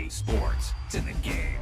EA SPORTS. It's in the game.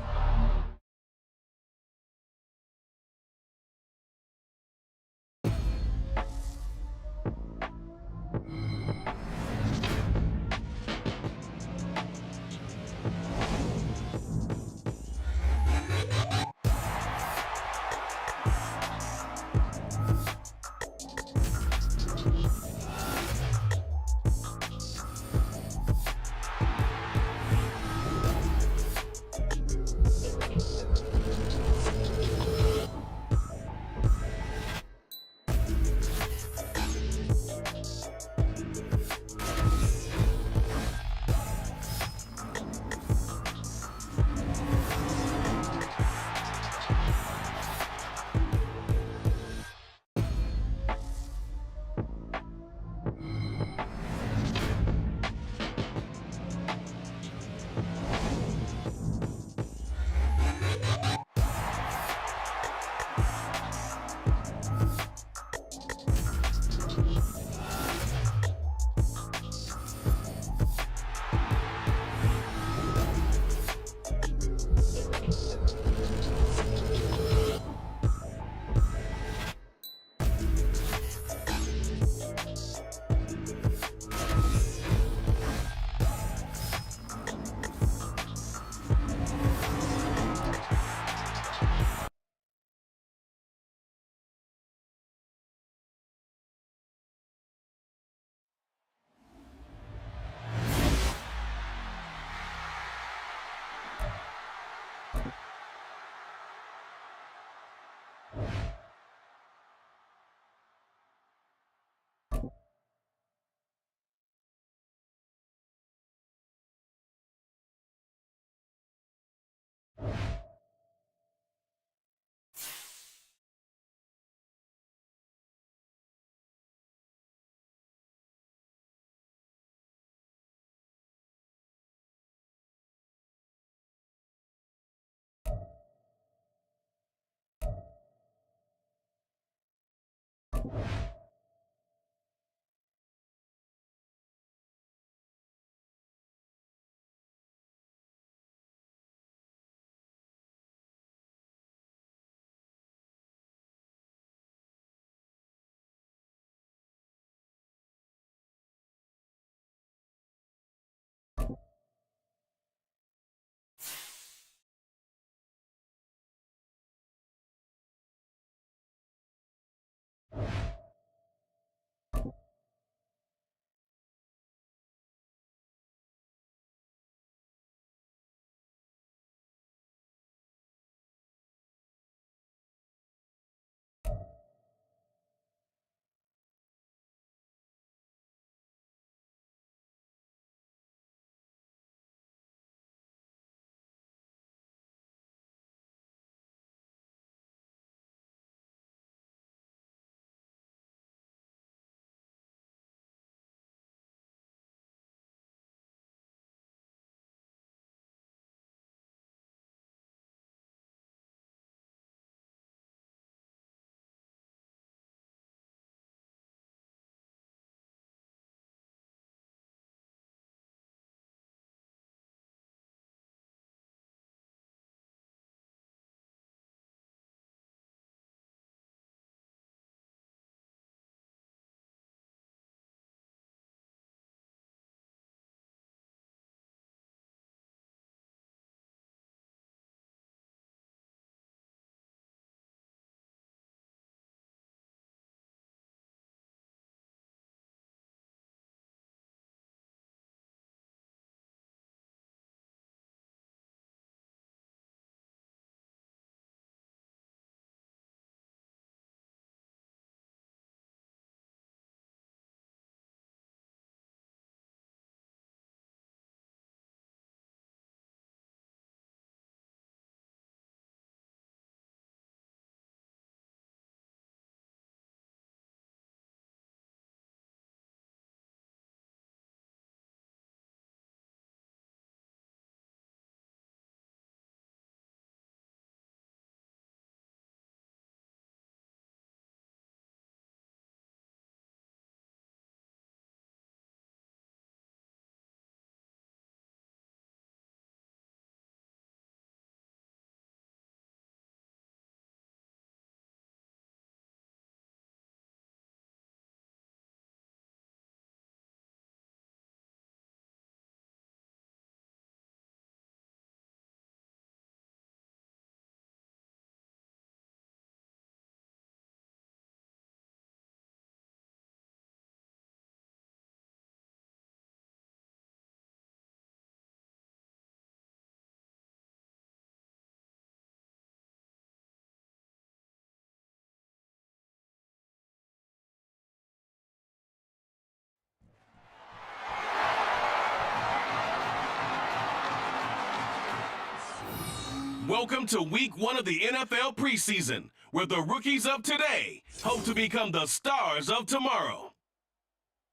Welcome to week 1 of the NFL preseason, where the rookies of today hope to become the stars of tomorrow.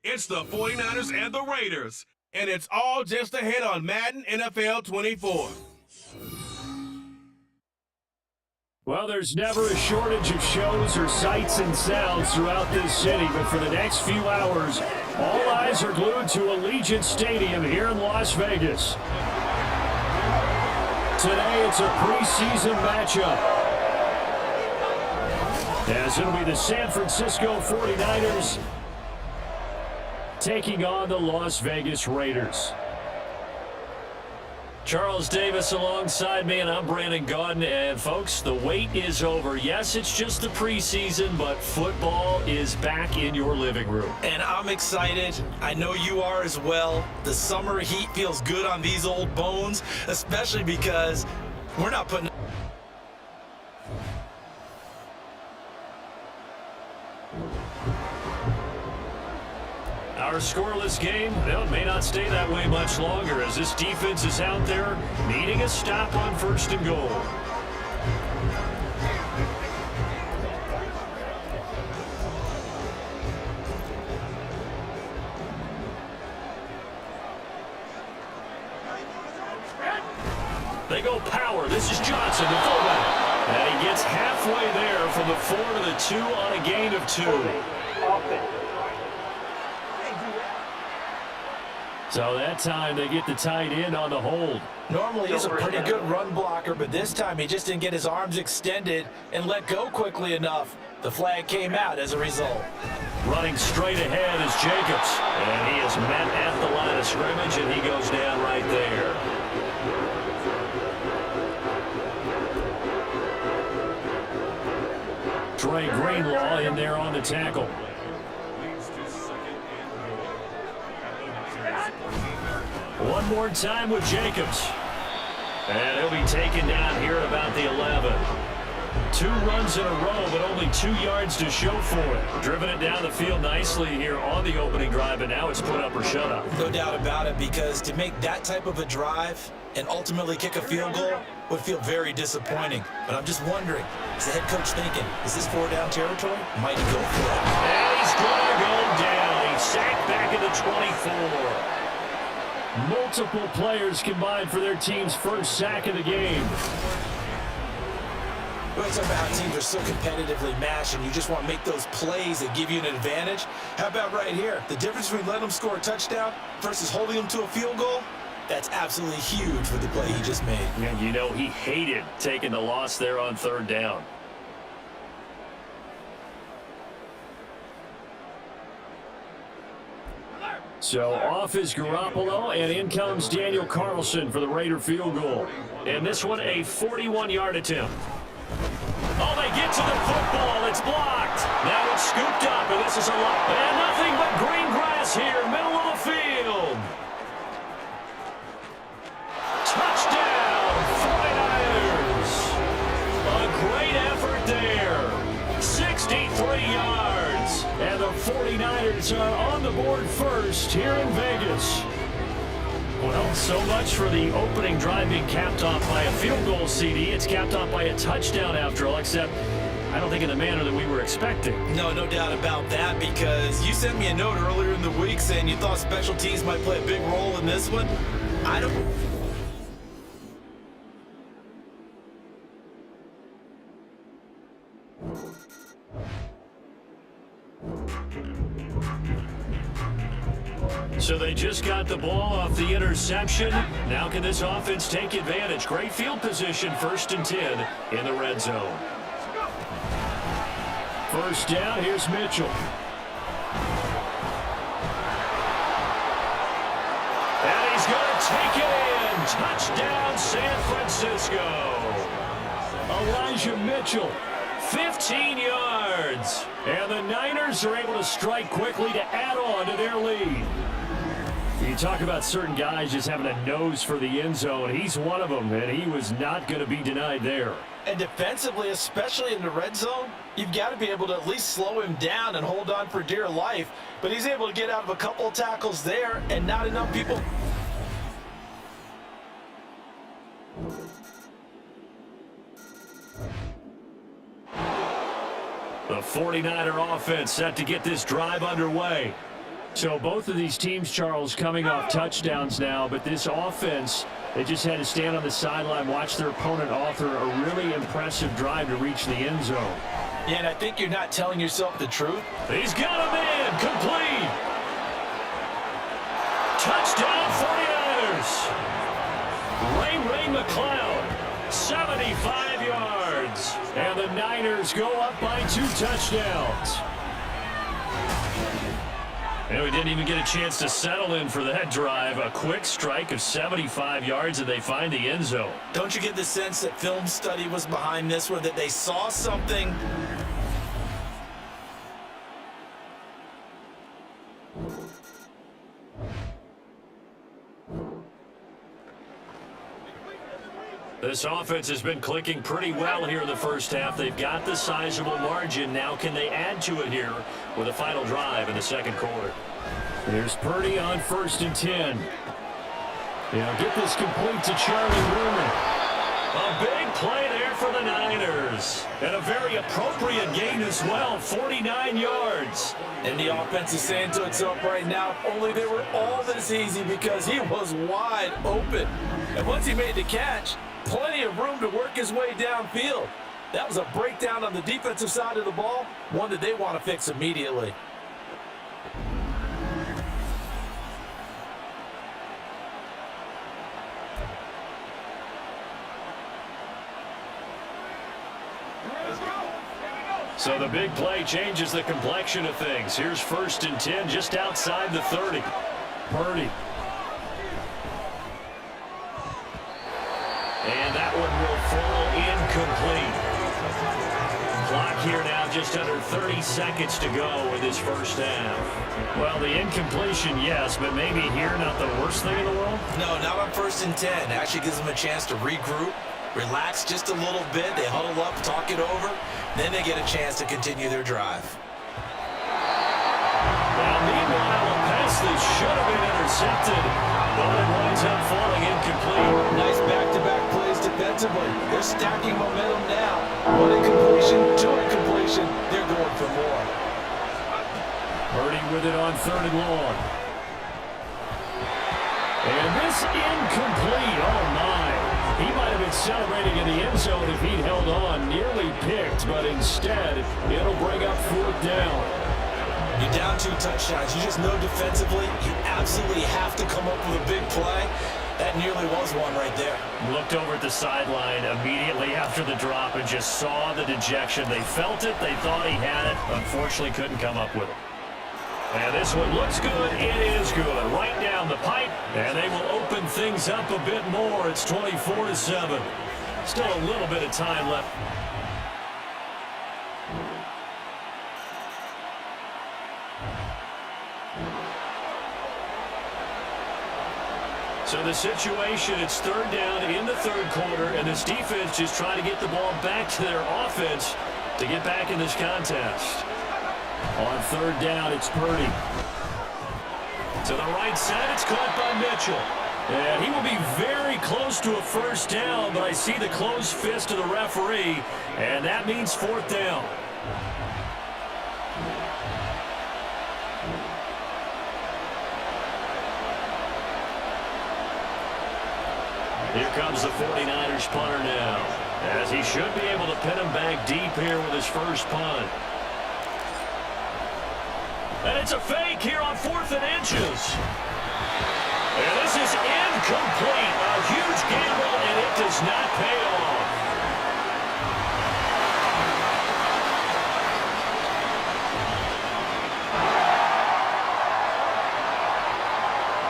It's the 49ers and the Raiders, and it's all just ahead on Madden NFL 24. Well, there's never a shortage of shows or sights and sounds throughout this city, but for the next few hours, all eyes are glued to Allegiant Stadium here in Las Vegas. Today, it's a preseason matchup, as it'll be the San Francisco 49ers taking on the Las Vegas Raiders. Charles Davis alongside me, and I'm Brandon Gaudin. And folks, the wait is over. Yes, it's just the preseason, but football is back in your living room. And I'm excited. I know you are as well. The summer heat feels good on these old bones, especially because we're not putting... Our scoreless game, well, may not stay that way much longer as this defense is out there needing a stop on 1st and goal. They go power. This is Johnson, the fullback. And he gets halfway there from the 4 to the 2 on a gain of 2. So that time they get the tight end on the hold. Normally he's a pretty good run blocker, but this time he just didn't get his arms extended and let go quickly enough. The flag came out as a result. Running straight ahead is Jacobs. And he is met at the line of scrimmage, and he goes down right there. Trey Greenlaw in there on the tackle. One more time with Jacobs. And he'll be taken down here at about the 11. 2 runs in a row, but only 2 yards to show for it. Driven it down the field nicely here on the opening drive, but now it's put up or shut up. No doubt about it, because to make that type of a drive and ultimately kick a field goal would feel very disappointing. But I'm just wondering, is the head coach thinking, is this 4-down territory? Might he go for it? And he's going to go down. He's sacked back at the 24. Multiple players combined for their team's first sack of the game. Well, it's about how teams are so competitively matched, and you just want to make those plays that give you an advantage. How about right here? The difference between letting them score a touchdown versus holding them to a field goal, that's absolutely huge for the play he just made. And you know he hated taking the loss there on 3rd down. So off is Garoppolo, and in comes Daniel Carlson for the Raider field goal. And this one a 41-yard attempt. Oh, they get to the football. It's blocked. Now it's scooped up, and this is a lot. And nothing but green grass here, middle of the field. Touchdown, 49ers. A great effort there. 63 yards. And the 49ers are on the board first here in Vegas. Well, so much for the opening drive being capped off by a field goal, CD. It's capped off by a touchdown after all, except I don't think in the manner that we were expecting. No doubt about that, because you sent me a note earlier in the week saying you thought special teams might play a big role in this one. I don't... So they just got the ball off the interception. Now can this offense take advantage? Great field position, 1st and 10 in the red zone. First down, here's Mitchell. And he's going to take it in. Touchdown, San Francisco. Elijah Mitchell, 15 yards. And the Niners are able to strike quickly to add on to their lead. You talk about certain guys just having a nose for the end zone. He's one of them, and he was not going to be denied there. And defensively, especially in the red zone, you've got to be able to at least slow him down and hold on for dear life. But he's able to get out of a couple of tackles there, and not enough people. The 49er offense set to get this drive underway. So both of these teams, Charles, coming off touchdowns now, but this offense, they just had to stand on the sideline, watch their opponent author a really impressive drive to reach the end zone. Yeah, and I think you're not telling yourself the truth. He's got him in, complete. Touchdown 49ers. Ray McCloud, 75 yards. And the Niners go up by 2 touchdowns. And we didn't even get a chance to settle in for that drive. A quick strike of 75 yards, and they find the end zone. Don't you get the sense that film study was behind this one, that they saw something? This offense has been clicking pretty well here in the first half. They've got the sizable margin. Now can they add to it here with a final drive in the second quarter? Here's Purdy on 1st and 10. He'll get this complete to Charlie Newman. A big play there for the Niners. And a very appropriate gain as well, 49 yards. And the offense is saying to itself right now, if only they were all this easy, because he was wide open. And once he made the catch, plenty of room to work his way downfield. That was a breakdown on the defensive side of the ball, one that they want to fix immediately. So the big play changes the complexion of things. Here's 1st and 10 just outside the 30. Purdy. And that one will fall incomplete. Clock here now just under 30 seconds to go in this first half. Well, the incompletion, yes, but maybe here not the worst thing in the world? No, not on 1st and 10. Actually gives them a chance to regroup, relax just a little bit. They huddle up, talk it over. Then they get a chance to continue their drive. Now, meanwhile, a pass that should have been intercepted, but it winds up falling incomplete. Nice back-to-back plays defensively. They're stacking momentum now. One incompletion, 2 incompletion. They're going for more. Purdy with it on 3rd and long. And this incomplete, oh my. He might have been celebrating in the end zone if he'd held on. Nearly picked, but instead, it'll bring up 4th down. You're down 2 touchdowns. You just know defensively, you absolutely have to come up with a big play. That nearly was one right there. Looked over at the sideline immediately after the drop and just saw the dejection. They felt it. They thought he had it. Unfortunately, couldn't come up with it. And this one looks good. It is good. Right down the pipe. And they will open things up a bit more. It's 24-7. Still a little bit of time left. So the situation, it's 3rd down in the 3rd quarter, and this defense just trying to get the ball back to their offense to get back in this contest. On 3rd down, it's Purdy. To the right side, it's caught by Mitchell. And he will be very close to a 1st down, but I see the closed fist of the referee, and that means 4th down. Here comes the 49ers punter now, as he should be able to pin him back deep here with his first punt. And it's a fake here on 4th and inches. And this is incomplete. A huge gamble, and it does not pay off.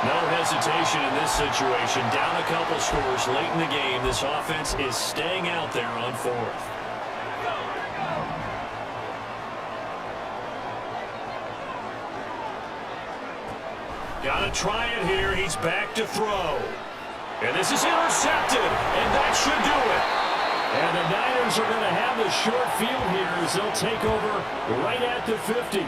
No hesitation in this situation. Down a couple scores late in the game. This offense is staying out there on 4th. Gotta try it here. He's back to throw. And this is intercepted. And that should do it. And the Niners are going to have the short field here as they'll take over right at the 50.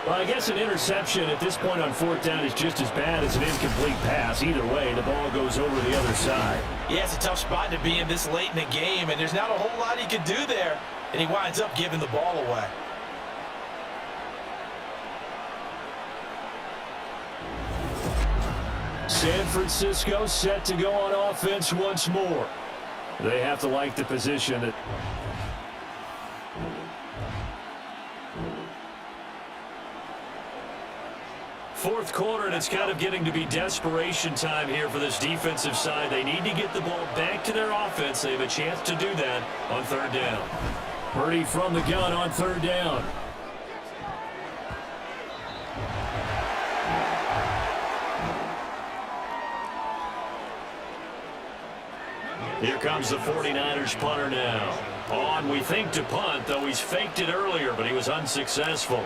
Well, I guess an interception at this point on 4th down is just as bad as an incomplete pass. Either way, the ball goes over the other side. Yeah, it's a tough spot to be in this late in the game, and there's not a whole lot he can do there. and he winds up giving the ball away. San Francisco set to go on offense once more. They have to like the position. Fourth quarter, and it's kind of getting to be desperation time here for this defensive side. They need to get the ball back to their offense. They have a chance to do that on third down. Purdy from the gun on third down. Here comes the 49ers punter now. On, we think, to punt, though he's faked it earlier, but he was unsuccessful.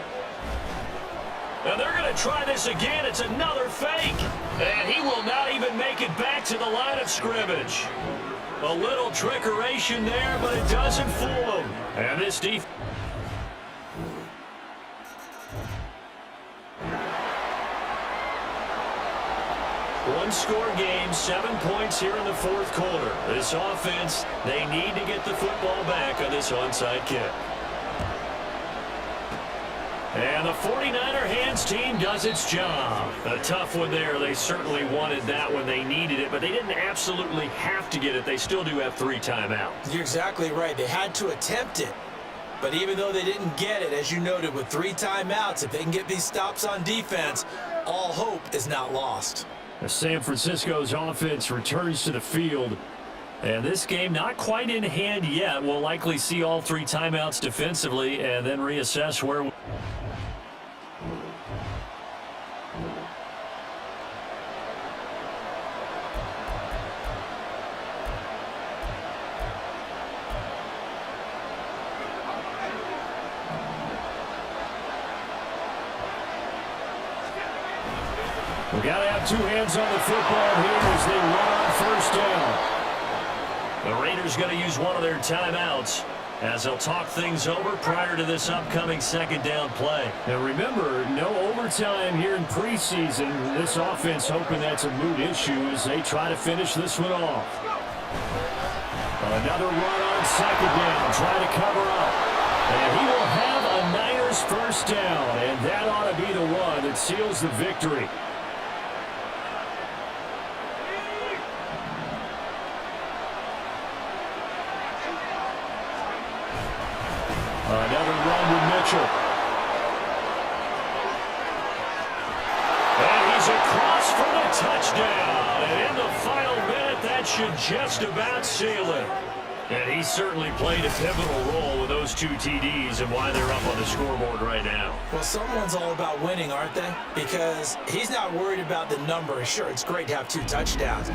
And they're going to try this again. It's another fake. And he will not even make it back to the line of scrimmage. A little trickeration there, but it doesn't fool him. And this defense. One-score game, 7 points here in the fourth quarter. This offense, they need to get the football back on this onside kick. And the 49er hands team does its job. A tough one there. They certainly wanted that when they needed it, but they didn't absolutely have to get it. They still do have 3 timeouts. You're exactly right. They had to attempt it. But even though they didn't get it, as you noted, with 3 timeouts, if they can get these stops on defense, all hope is not lost. San Francisco's offense returns to the field. And this game not quite in hand yet. We'll likely see all 3 timeouts defensively and then reassess where. We got to have 2 hands on the football here as they run on first down. The Raiders going to use one of their timeouts as they'll talk things over prior to this upcoming second down play. Now remember, no overtime here in preseason. This offense hoping that's a moot issue as they try to finish this one off. Another run on second down, try to cover up. And he will have a Niners first down, and that ought to be the one that seals the victory. Another run with Mitchell. And he's across for the touchdown. And in the final minute, that should just about seal it. And he certainly played a pivotal role with those 2 TDs and why they're up on the scoreboard right now. Well, someone's all about winning, aren't they? Because he's not worried about the number. Sure, it's great to have 2 touchdowns.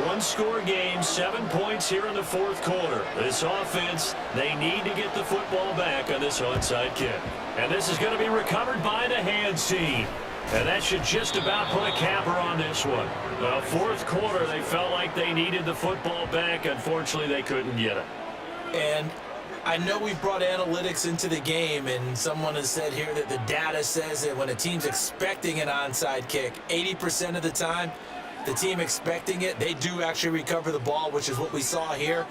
One-score game, 7 points here in the fourth quarter. This offense, they need to get the football back on this onside kick. And this is going to be recovered by the hands team. And that should just about put a capper on this one. The fourth quarter, they felt like they needed the football back. Unfortunately, they couldn't get it. And I know we brought analytics into the game, and someone has said here that the data says that when a team's expecting an onside kick, 80% of the time, the team expecting it, they do actually recover the ball, which is what we saw here.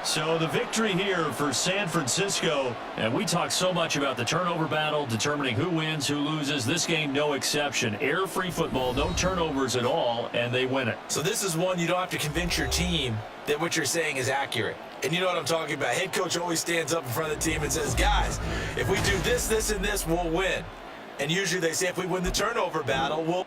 So the victory here for San Francisco, and we talk so much about the turnover battle, determining who wins, who loses. This game, no exception. Air-free football, no turnovers at all, and they win it. So this is one you don't have to convince your team that what you're saying is accurate. And you know what I'm talking about. Head coach always stands up in front of the team and says, guys, if we do this, this, and this, we'll win. And usually they say if we win the turnover battle, we'll